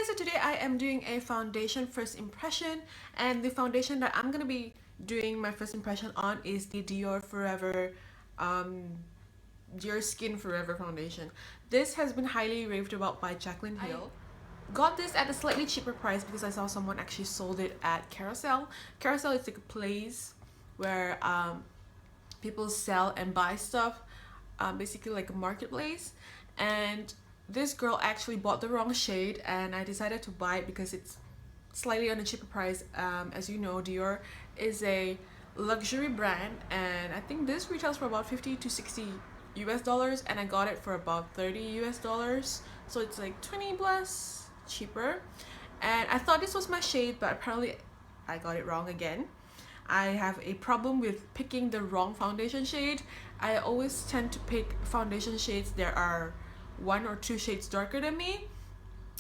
so today I am doing a foundation first impression, and the foundation that I'm gonna be doing my first impression on is the Diorskin Forever Foundation. This has been highly raved about by Jaclyn Hill. Got this at a slightly cheaper price because I saw someone actually sold it at Carousel. Carousel is like a place where people sell and buy stuff, basically like a marketplace. And this girl actually bought the wrong shade, and I decided to buy it because it's slightly on a cheaper price. As you know, Dior is a luxury brand, and I think this retails for about 50 to 60 US dollars, and I got it for about 30 US dollars, so it's like 20 plus cheaper. And I thought this was my shade, but apparently I got it wrong again. I have a problem with picking the wrong foundation shade. I always tend to pick foundation shades that are 1 or 2 shades darker than me,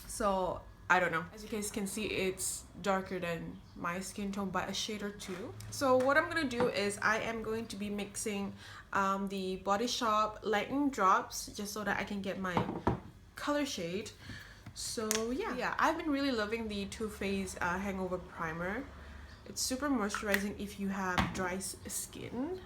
so I don't know. As you guys can see, it's darker than my skin tone by a shade or 2. So what I'm gonna do is I am going to be mixing the Body Shop lightening drops just so that I can get my color shade. So yeah, I've been really loving the Too Faced Hangover Primer. It's super moisturizing if you have dry skin.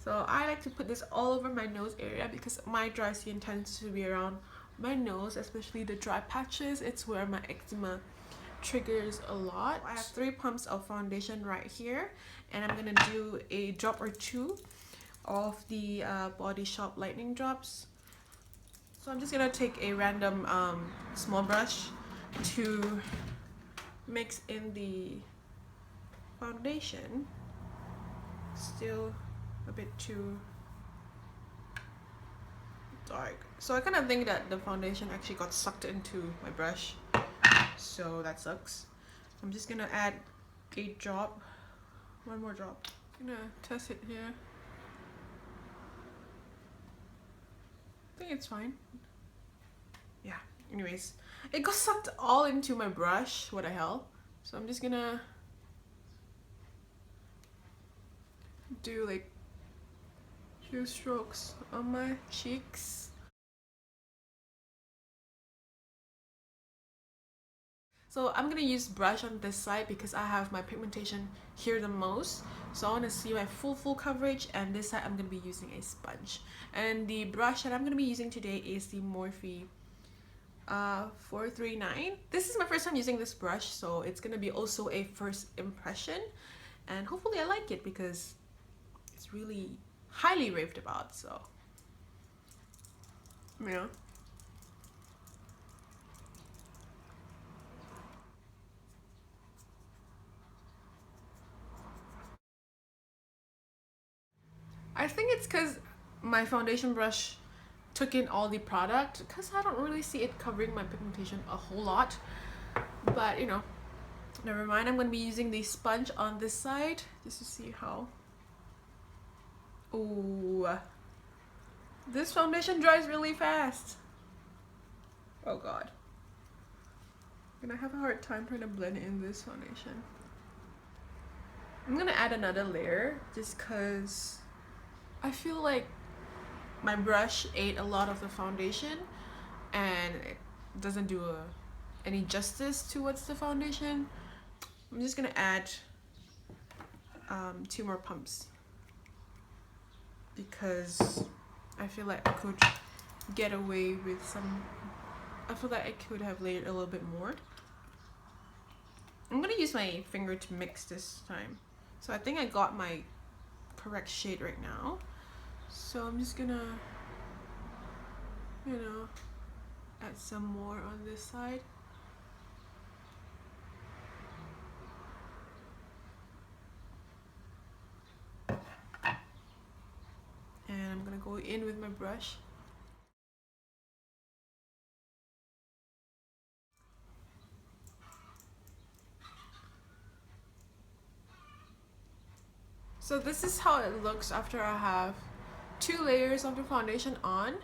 So I like to put this all over my nose area because my dry skin tends to be around my nose, especially the dry patches. It's where my eczema triggers a lot. I have 3 pumps of foundation right here, and I'm gonna do a drop or 2 of the Body Shop lightning drops. So I'm just gonna take a random small brush to mix in the foundation. Still a bit too dark, so I kind of think that the foundation actually got sucked into my brush, so that sucks. I'm just gonna add a drop, one more drop. I'm gonna test it here. I think it's fine. Yeah, anyways, it got sucked all into my brush. What the hell. So I'm just gonna do like 2 strokes on my cheeks. So I'm gonna use brush on this side because I have my pigmentation here the most. So I want to see my full coverage, and this side I'm gonna be using a sponge. And the brush that I'm gonna be using today is the Morphe 439. This is my first time using this brush, so it's gonna be also a first impression, and hopefully I like it because it's really highly raved about. So yeah. I think it's because my foundation brush took in all the product, because I don't really see it covering my pigmentation a whole lot, but you know, never mind. I'm going to be using the sponge on this side just to see how. Ooh, this foundation dries really fast. Oh god, I'm gonna have a hard time trying to blend in this foundation. I'm gonna add another layer just because I feel like my brush ate a lot of the foundation and it doesn't do any justice towards the foundation. I'm just gonna add 2 more pumps because I feel like I could get away with some. I feel like I could have layered a little bit more. I'm gonna use my finger to mix this time. So I think I got my correct shade right now. So I'm just gonna, you know, add some more on this side. And I'm gonna go in with my brush. So this is how it looks after I have 2 layers of the foundation on.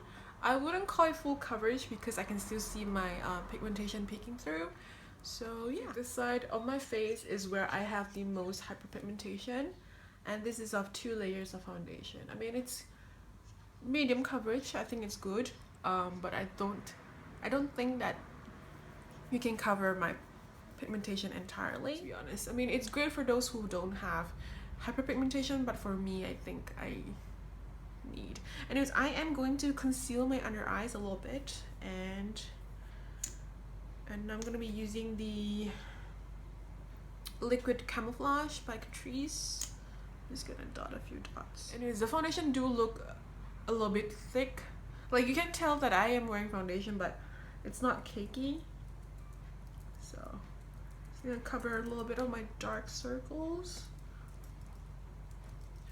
I wouldn't call it full coverage because I can still see my pigmentation peeking through. So yeah, this side of my face is where I have the most hyperpigmentation, and this is of 2 layers of foundation. I mean, it's medium coverage. I think it's good, but I I don't think that you can cover my pigmentation entirely, to be honest. I mean, it's great for those who don't have hyperpigmentation, but for me, I think I need. Anyways, I am going to conceal my under eyes a little bit, and I'm gonna be using the liquid camouflage by Catrice. I'm just gonna dot a few dots. Anyways, the foundation do look a little bit thick. Like, you can tell that I am wearing foundation, but it's not cakey. So it's gonna cover a little bit of my dark circles.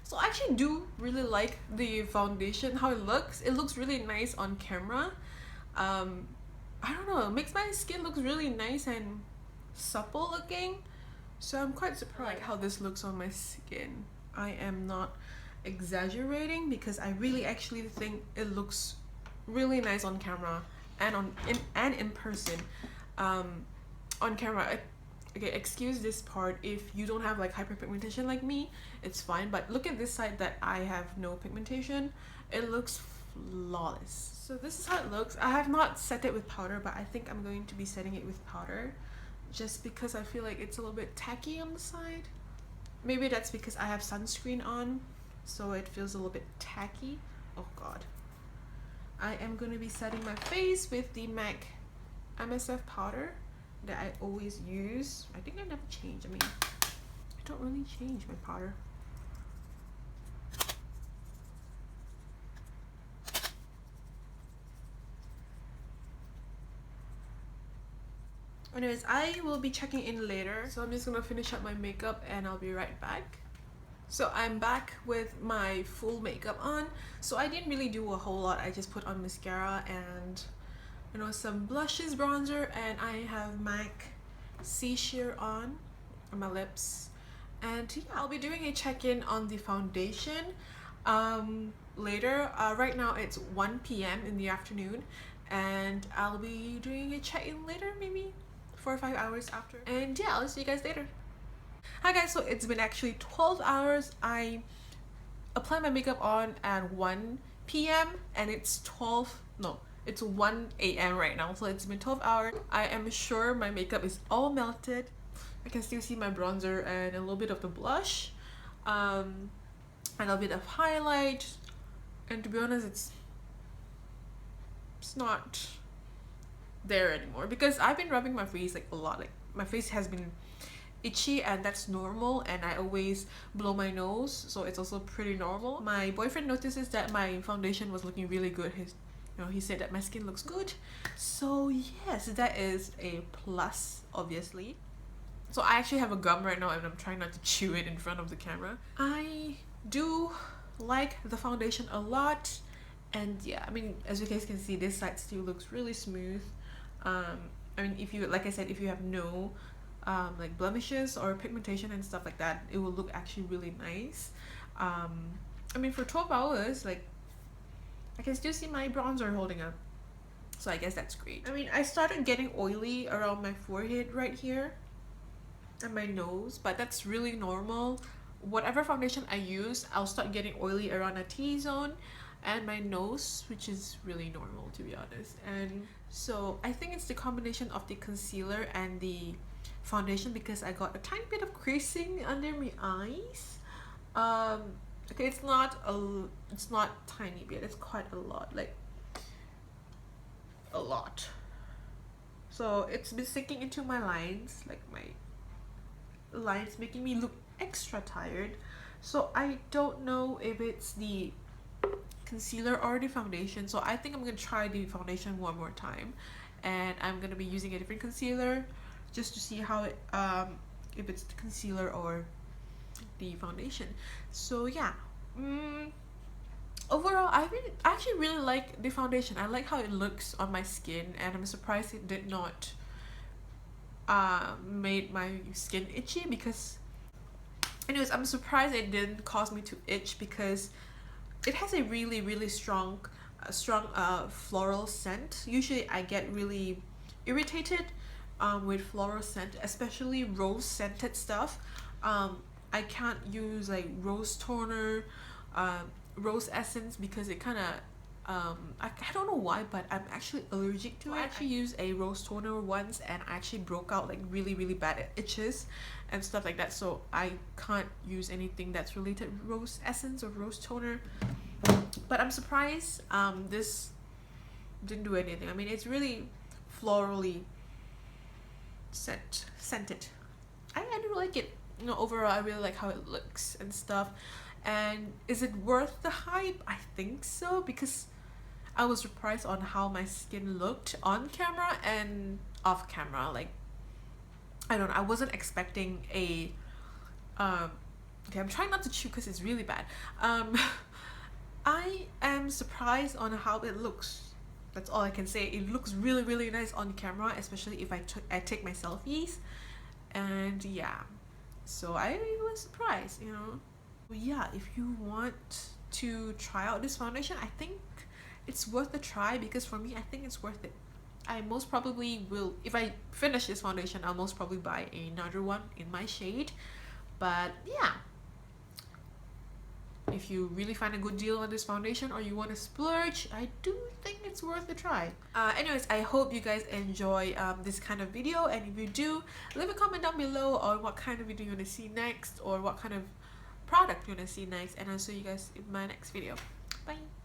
So I actually do really like the foundation, how it looks. It looks really nice on camera. I don't know, it makes my skin look really nice and supple looking. So I'm quite surprised how this looks on my skin. I am not exaggerating because I really actually think it looks really nice on camera and in person. On camera, okay, excuse this part if you don't have like hyperpigmentation like me, it's fine, but look at this side that I have no pigmentation. It looks flawless. So this is how it looks. I have not set it with powder, but I think I'm going to be setting it with powder just because I feel like it's a little bit tacky on the side. Maybe that's because I have sunscreen on, so it feels a little bit tacky. Oh god. I am going to be setting my face with the MAC MSF powder that I always use. I think I never change. I mean, I don't really change my powder. Anyways, I will be checking in later, so I'm just gonna finish up my makeup and I'll be right back. So I'm back with my full makeup on. So I didn't really do a whole lot. I just put on mascara and, you know, some blushes, bronzer, and I have MAC C Sheer on my lips. And yeah, I'll be doing a check-in on the foundation later. Right now it's 1 p.m. in the afternoon, and I'll be doing a check-in later, maybe 4 or 5 hours after. And yeah, I'll see you guys later. Hi guys, so it's been actually 12 hours. I applied my makeup on at 1 p.m. and it's 1 a.m. right now, so it's been 12 hours. I am sure my makeup is all melted. I can still see my bronzer and a little bit of the blush, a little bit of highlight, and to be honest, it's not there anymore because I've been rubbing my face like a lot. Like, my face has been itchy, and that's normal, and I always blow my nose, so it's also pretty normal. My boyfriend notices that my foundation was looking really good. He said that my skin looks good, so yes, that is a plus, obviously. So I actually have a gum right now and I'm trying not to chew it in front of the camera. I do like the foundation a lot, and yeah, I mean, as you guys can see, this side still looks really smooth. I mean, if you, like I said, if you have no like blemishes or pigmentation and stuff like that, it will look actually really nice. I mean, for 12 hours, like, I can still see my bronzer holding up, so I guess that's great. I mean, I started getting oily around my forehead right here and my nose, but that's really normal. Whatever foundation I use, I'll start getting oily around the T-zone and my nose, which is really normal, to be honest. And so I think it's the combination of the concealer and the foundation, because I got a tiny bit of creasing under my eyes. Okay, it's not tiny bit, it's quite a lot, like a lot. So it's been sinking into my lines, like my lines, making me look extra tired. So I don't know if it's the concealer or the foundation, so I think I'm gonna try the foundation one more time, and I'm gonna be using a different concealer just to see how it if it's the concealer or the foundation. So yeah, overall I actually really like the foundation. I like how it looks on my skin, and I'm surprised it did not made my skin itchy, because anyways, I'm surprised it didn't cause me to itch because it has a really strong floral scent. Usually I get really irritated with floral scent, especially rose scented stuff. I can't use like rose toner, rose essence, because it kind of I don't know why, but I'm actually allergic to it. I actually used a rose toner once and I actually broke out like really bad itches and stuff like that, so I can't use anything that's related to rose essence or rose toner. But I'm surprised this didn't do anything. I mean, it's really florally scented. I do like it. You know, overall I really like how it looks and stuff. And is it worth the hype? I think so, because I was surprised on how my skin looked on camera and off camera. Like, I don't know, I wasn't expecting a okay, I'm trying not to chew because it's really bad. I am surprised on how it looks. That's all I can say. It looks really nice on camera, especially if I take my selfies. And yeah, so I was surprised, you know. Yeah, if you want to try out this foundation, I think it's worth a try, because for me, I think it's worth it. I most probably will, if I finish this foundation, I'll most probably buy another one in my shade. But yeah, if you really find a good deal on this foundation or you want to splurge, I do think it's worth a try. Anyways, I hope you guys enjoy this kind of video, and if you do, leave a comment down below on what kind of video you want to see next, or what kind of product you want to see next, and I'll see you guys in my next video. Bye.